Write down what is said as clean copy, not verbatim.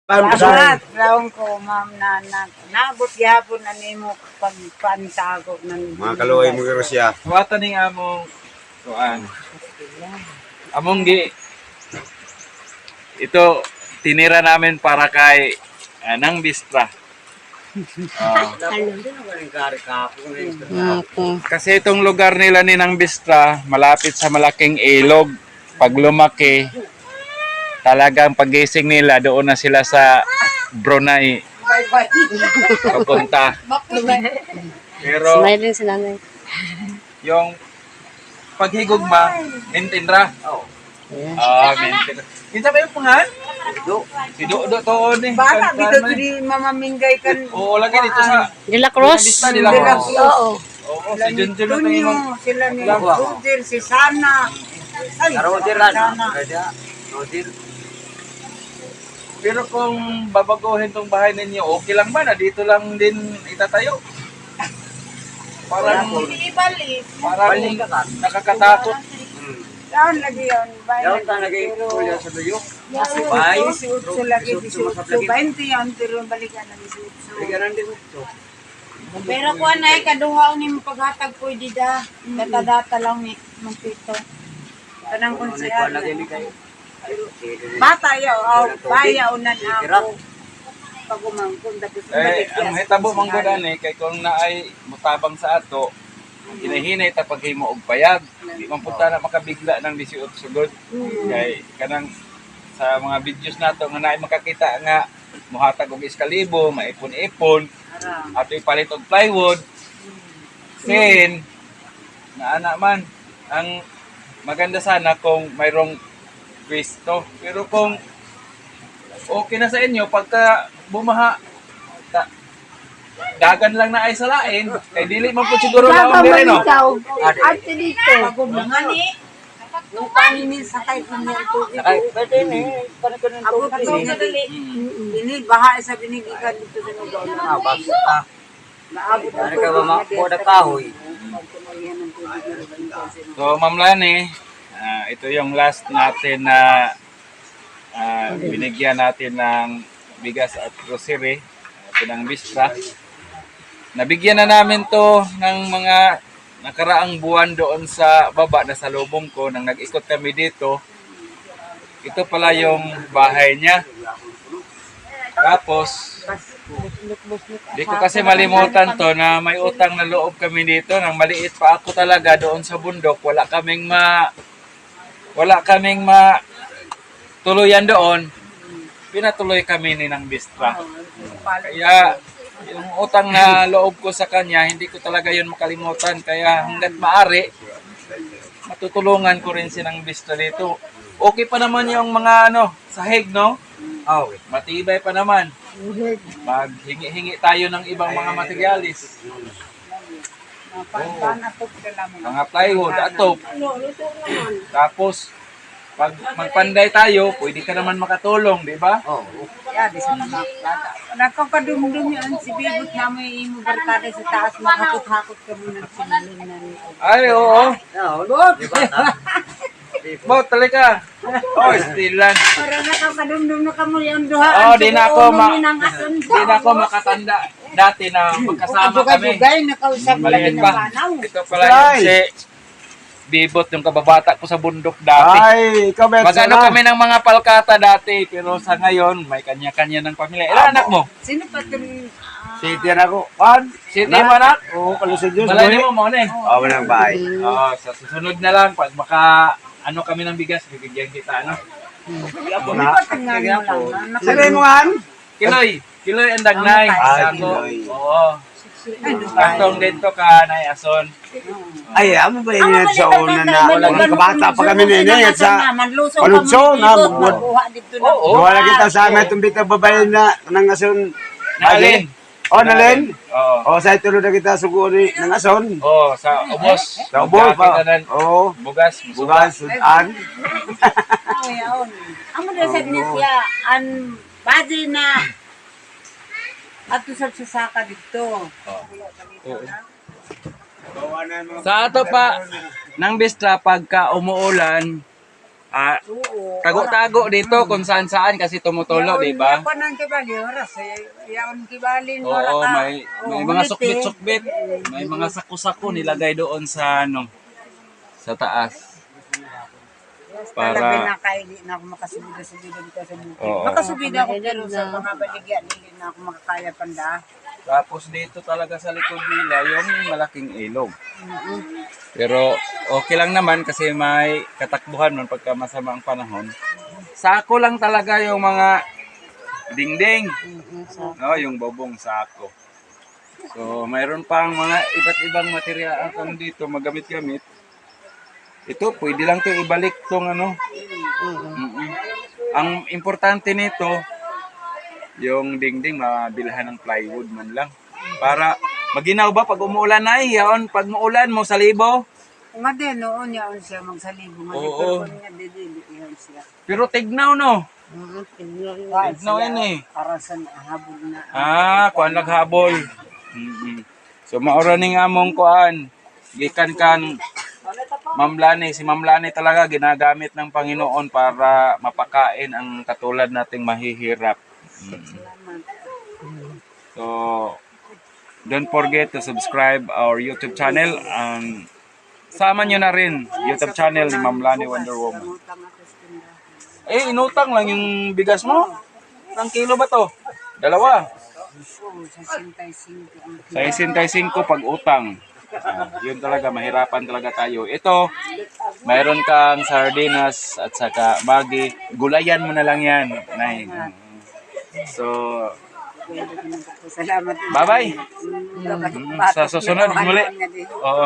Salamat raon ko, ma'am, na naabot gihapon na nimo pagpantago ng Mga kaluoy mo garo siya. Wata ning among kuan. Among gi ito tinira namin para kay Nang Bistra. Kasi itong lugar nila ni Nang Bistra malapit sa malaking ilog. Pag lumaki, talagang pagising nila doon na sila sa Brunei papunta. Pero Smiling si nanay. yung paghigugma, Mintindra. Mintindra. Kinsa ba yung pangan? Si Do to ni. Bata dito di mamamingay kan. Oo, lagi dito sa De La Cruz. De La Cruz. Oo. Oo, si Junjun na Tunyo, tayo. sila ni Roger, si Sana. Ay, Sana. Pero kung babaguhin tong bahay ninyo, okay lang ba na dito lang din itatayo? Parang nakakatakot. Daon lagi yun. Daon lagi yun. Sa duyo. Bay. 18 lagi. 20 yun. Pero balikan na 18. Pero kuha na kaduha ni paghatag po dida. Data-data lang ni Mampito. Kanang konsehal. Bata yaw. Bayaw na ako. Pagumangkon. Ang hitabo manggodan kay kung naay mutabang sa ato, hinahinay ta paghimo og payag. Di man punta na makabigla ng 18 sugod. Kay kanang sa mga videos nato nga naay makakita nga muhatag og iskalibo, maipon-ipon, ato ipalit og plywood. Sin na ana man ang maganda sana kung mayroong pwesto. Pero kung okay na sa inyo pagka bumaha dagan lang na ay salain, kay dili man po siguro laon dire no. Ate dito. Pagumanga ni. Lupa ni sakay ko niya tubig. Pwede ni. Abot ko nga dali. Ini baha sa binigikan dito sa lugar. Basta. Naabot Ano ka ba makoda kahoy? So Ma'am Lani, ito yung last natin na binigyan natin ng bigas at grocery, Nang Bistra. Nabigyan na namin to ng mga nakaraang buwan doon sa baba na salubong ko nang nag-ikot kami dito. Ito pala yung bahay niya. Tapos, di ko kasi malimutan to na may utang na loob kami dito. Nang maliit pa ako talaga doon sa bundok, wala kaming tuluyan doon. Pinatuloy kami ni Nang Bistra. Kaya yung utang na loob ko sa kanya, hindi ko talaga yun makalimutan. Kaya hanggat maaari, matutulungan ko rin si Nang Bistra dito. Okay pa naman yung mga sahig, no? Okay. Matibay pa naman. Maghingi-hingi tayo ng ibang mga materialis. Mga plywood, atop. Tapos, pag magpanday tayo, pwede ka naman makatulong, di ba? Oo. Ya, di sa mga bata. Nakakadumdum yun si Bibot na may imo barkada sa taas, makakot-hakot ka muna sinalin na niyo. Ay, oo. Bot! Bot, talaga. Oh, still lang. Para nakakadumdum na ka mo yung duha. Oh, di na ako makatanda dati na magkasama kami. Dugay na kausap Maliit lagi ng pa. banaw. Ito pala yung si Bibot, yung kababata ko sa bundok dati. Ay, ikaw ba? Magano kami ng mga palkata dati, pero sa ngayon, may kanya-kanya ng pamilya. Ilan anak mo? Sino pa itong... City na ako. Pan? City mo anak? Oo, kalusod Diyos. Malay mo mo na eh. Oo, walang bahay. Sa susunod na lang, pag kami ng bigas, bibigyan kita, Ano ba tingnan mo lang? Sabi mo nga? Kiloy ang dagnay. Kiloy. Oo. Kantong dito ka, Nayason. Ay, amo ba yun sa una na walang kabata pa kami nini at sa Palutso na magbuhat. Oo. Wala kita sa amin itong bitang babae na nangason. Nalin. Oh, nalin? Oo. Oh, sa itulo na kita sugo ni nangason. Oo, sa ubos. Sa ubos pa. Oo. Bugas. Bugas, sudan. Amo na sa siya, ang badri na ato sa sasaka dito. Sa ato pa, Nang Bistra, pagka umuulan, Oo. tago-tago dito kung saan-saan kasi tumutulo, di ba? Yaon ng kibali, oras. Yaon kibali, Oo, may mga sukbit-sukbit. May mga sako-sako nilagay doon sa sa taas. Para Para- na kayo, di na ako makasubida-subida dito sa bukid. Oo. Makasubida ako pero sa mga baligyan, hindi na ako makakaya panda. Tapos dito talaga sa likod nila yung malaking ilog. Pero okay lang naman kasi may katakbuhan nun pagka masama ang panahon. Sako lang talaga yung mga dingding. No, yung bubong sako. So, mayroon pang mga iba't ibang material kung dito magamit-gamit. Ito, pwede lang 'to ibalik tong Mm-mm. Ang importante nito, yung dingding mabilhan ng plywood man lang. Para maginaw ba pag umuulan na yaon pag muulan mo sa libo. Nga din, noon yaon siya magsalibo. Nga Oo. pero kung nga didili, yaon siya. Pero tignaw no. Tignaw Tignaw yan eh. Para sa habol na. Kuan naghabol. Mm-mm. So maura ning among kuan. Gikan kan Ma'am Lani, si Ma'am Lani talaga ginagamit ng Panginoon para mapakain ang katulad nating mahihirap. So, don't forget to subscribe our YouTube channel. Sama nyo na rin YouTube channel ni Ma'am Lani Wonder Woman. Inutang lang yung bigas mo. Ilang kilo ba to? Dalawa. Oo, sa 65 ang Sa 65 pag utang. Yun talaga, mahirapan talaga tayo. Ito, mayroon kang sardinas at saka magi. Gulayan mo na lang yan. Nay. So, salamat. bye-bye. Sa susunod muli. Oo.